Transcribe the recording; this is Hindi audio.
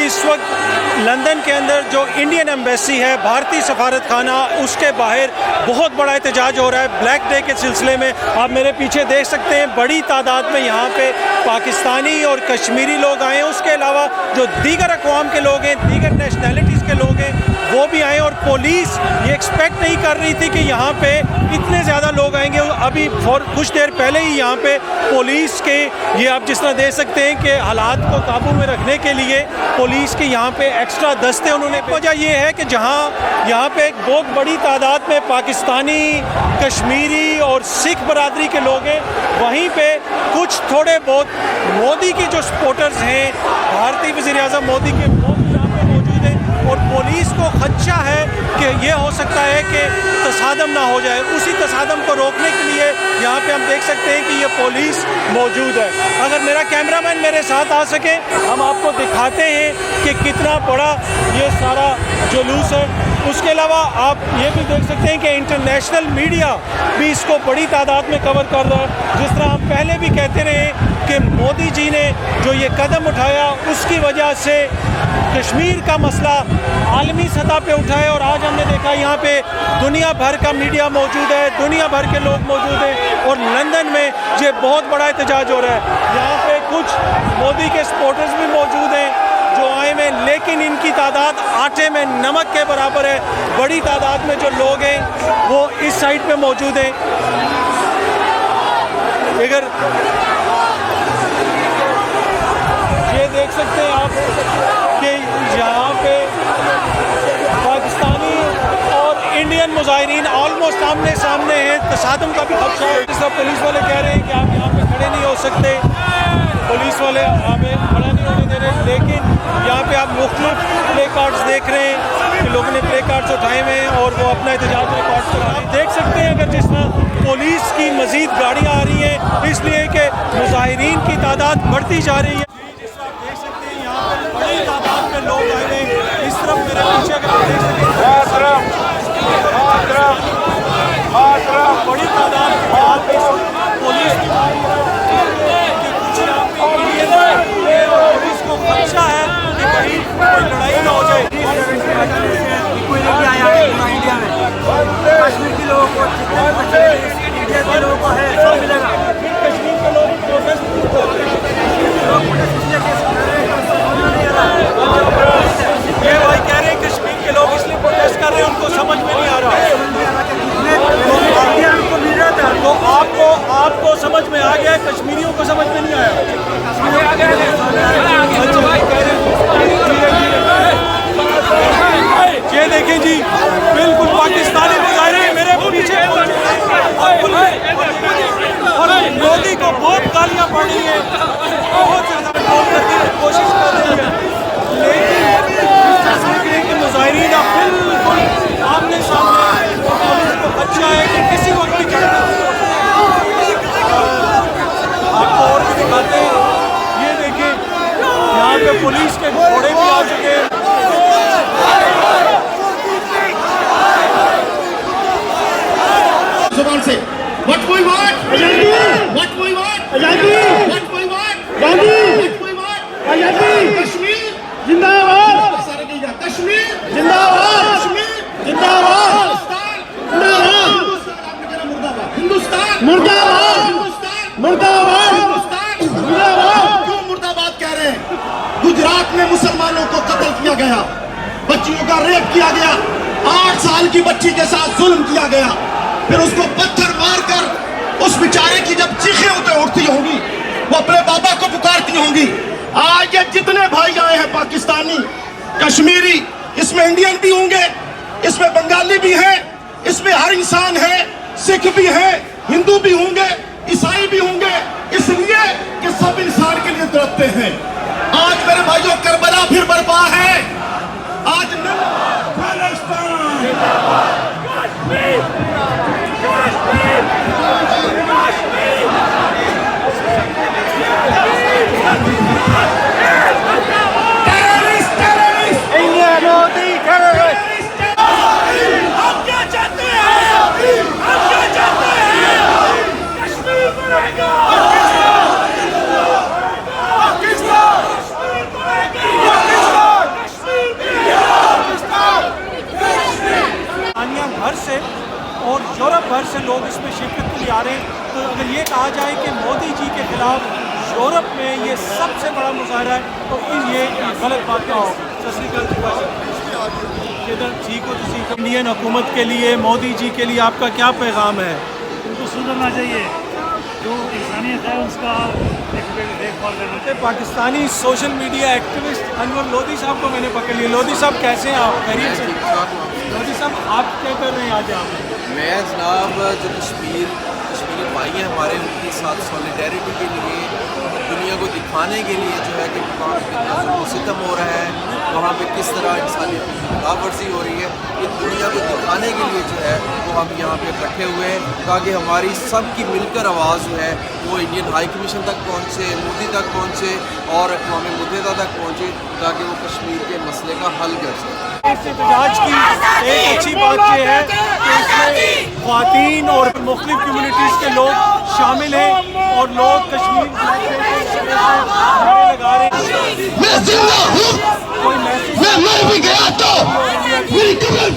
इस वक्त लंदन के अंदर जो इंडियन एम्बेसी है, भारतीय सफारत खाना, उसके बाहर बहुत बड़ा एहतजाज हो रहा है ब्लैक डे के सिलसिले में। आप मेरे पीछे देख सकते हैं बड़ी तादाद में यहाँ पे पाकिस्तानी और कश्मीरी लोग आए हैं। उसके अलावा जो दीगर अक़वाम के लोग हैं, दीगर नेशनैलिटीज़ के लोग हैं, वो भी आए। और पुलिस ये एक्सपेक्ट नहीं कर रही थी कि यहाँ पे इतने ज़्यादा लोग आएंगे। अभी कुछ देर पहले ही यहाँ पे पुलिस के, ये आप जिस तरह देख सकते हैं कि हालात को काबू में रखने के लिए पुलिस के यहाँ पे एक्स्ट्रा दस्ते उन्होंने। वजह ये है कि जहाँ यहाँ पे एक बहुत बड़ी तादाद में पाकिस्तानी, कश्मीरी और सिख बरादरी के लोग हैं, वहीं पे कुछ थोड़े बहुत मोदी के जो सपोर्टर्स हैं, भारतीय वज़ीर-ए-आज़म मोदी के, वो भी यहाँ पे मौजूद हैं। और पुलिस को खदशा है कि ये हो सकता है कि तसादम ना हो जाए। उसी तसादम को रोकने के लिए यहाँ पे हम देख सकते हैं कि ये पुलिस मौजूद है। अगर मेरा कैमरामैन मेरे साथ आ सके, हम आपको दिखाते हैं कि कितना बड़ा ये सारा जुलूस है। उसके अलावा आप ये भी देख सकते हैं कि इंटरनेशनल मीडिया भी इसको बड़ी तादाद में कवर कर रहा है। जिस तरह हम पहले भी कहते रहे कि मोदी जी ने जो ये कदम उठाया, उसकी वजह से कश्मीर का मसला आलमी सतह पे उठा है। और आज हमने देखा यहाँ पे दुनिया भर का मीडिया मौजूद है, दुनिया भर के लोग मौजूद हैं। और लंदन में ये बहुत बड़ा एहतजाज हो रहा है। यहाँ पे कुछ मोदी के सपोर्टर्स भी मौजूद हैं जो आए हैं, लेकिन इनकी तादाद आटे में नमक के बराबर है। बड़ी तादाद में जो लोग हैं वो इस साइड पे मौजूद हैं। अगर ये देख सकते हैं आप कि यहाँ पे पाकिस्तानी और इंडियन मुजाहिरीन ऑलमोस्ट आमने सामने हैं। तसादम का भी खदशा है। जिस तरह पुलिस वाले कह रहे हैं कि आप यहाँ पे खड़े नहीं हो सकते, पुलिस वाले हमें खड़ा नहीं होने दे रहे, लेकिन यहाँ पे आप मुख्तलिफ प्ले कार्ड्स देख रहे हैं कि लोगों ने प्ले कार्ड्स उठाए हुए हैं और वो अपना एहतजाज रिकॉर्ड करा रहे हैं। देख सकते हैं अगर जिस तरह पुलिस की मज़ीद गाड़ियाँ आ रही हैं, इसलिए कि मुजाहिरीन की तादाद बढ़ती जा रही है। जिस तरह आप देख सकते हैं यहाँ पर बड़ी तादाद में लोग आए हुए हैं। इस तरफ मेरे पीछे अगर आप देख सकते हैं बड़ी तादाद पुलिस की पुलिस को खदशा है कि कहीं कोई लड़ाई ना हो जाए। कोई लेके आया है इंडिया में, कश्मीर के लोगों को, इंडिया के लोगों को है, सब मिलेगा। कश्मीर के लोग प्रोटेस्ट ये भाई कह रहे हैं कश्मीर के लोग इसलिए प्रोटेस्ट कर रहे हैं, उनको समझ में नहीं आ रहा। तो आपको समझ में आ गया, कश्मीरियों को समझ में नहीं आया। ये देखें जी, बिल्कुल पाकिस्तानी मुजाहिरीन मेरे पीछे और मोदी को बहुत गालियां पड़ रही हैं, बहुत ज़्यादा करने की कोशिश कर रही है, लेकिन मुजाहिरीन अब बिल्कुल आमने सामने। पुलिस को खदशा है कि किसी वक्त भी आपको और भी दिखाते हैं। ये देखिए यहाँ पे पुलिस के घोड़े भी आ चुके हैं। जुबान से What we want? आजादी। What we want? आजादी। What we want? Gandhi. What we want? आजादी। कश्मीर जिंदाबाद। सारे कहिएगा कश्मीर जिंदाबाद। कश्मीर जिंदाबाद। जिंदाबाद। आपने कहा मुर्दाबाद। हिंदुस्तान मुर्दाबाद। हिंदुस्तान मुर्दाबाद। हिंदुस्तान मुर्दाबाद। क्यों मुर्दाबाद कह रहे हैं? गुजरात में मुसलमानों को कत्ल किया गया, बच्चियों का रेप किया गया, 8 साल की बच्ची के साथ जुल्म किया गया, फिर उसको पत्थर मारकर उस बेचारे की जब चीखें उठती होंगी, वो अपने बाबा को पुकारती होंगी। आज ये जितने भाई आए हैं पाकिस्तानी, कश्मीरी, इसमें इंडियन भी होंगे, इसमें बंगाली भी हैं, इसमें हर इंसान है, सिख भी है, हिंदू भी होंगे, ईसाई भी होंगे, इसलिए कि सब इंसान के लिए तड़पते हैं। आज मेरे भाइयों करबला फिर बर्पा है। आज इंडिया मोदी हम क्या चाहते हैं? हम क्या चाहते हैं? कश्मीर बनेगा। पाकिस्तान और यूरोप भर से लोग इसमें शिरकत के लिए आ रहे हैं। तो अगर ये कहा जाए कि मोदी जी के खिलाफ यूरोप में ये सबसे बड़ा मुजाहरा है तो ये गलत बात ना होगी। सत श्री अकाल किधर ठीक हो तुसी? इंडियन हुकूमत के लिए, मोदी जी के लिए आपका क्या पैगाम है? उनको सुधरना चाहिए, जो इंसानियत है उसका देखभाल करना चाहिए। Pakistani social media activist Anwar Lodhi साहब को मैंने पकड़ लिया। लोधी साहब कैसे हैं आप? खैरियत से? लोधी साहब आप क्या कर रहे हैं आज यहाँ पे? मैं जनाब जो कश्मीरी भाई हैं हमारे, उनके साथ सॉलिडेरिटी के लिए, दुनिया को दिखाने के लिए जो है कि वहाँ पे सितम हो रहा है, वहाँ पे किस तरह इंसानियत की खिलाफ वर्जी हो रही है, ये दुनिया को दिखाने के लिए जो है वो हम यहाँ पे इकट्ठे हुए हैं ताकि हमारी सबकी मिलकर आवाज़ जो है वो इंडियन हाई कमीशन तक पहुँचे, मोदी तक पहुँचे और अक़वाम मुत्तहिदा तक पहुँचे ताकि वो कश्मीर के मसले का हल कर सकें। इस एहतजाज की एक अच्छी बात यह है कि इसमें ख़वातीन और मुख्तलिफ कम्यूनिटीज़ के लोग शामिल हैं और लोग कश्मीर लगा रहे हैं। मैं जिंदा हूँ, मैं मर भी गया तो मेरी कब्र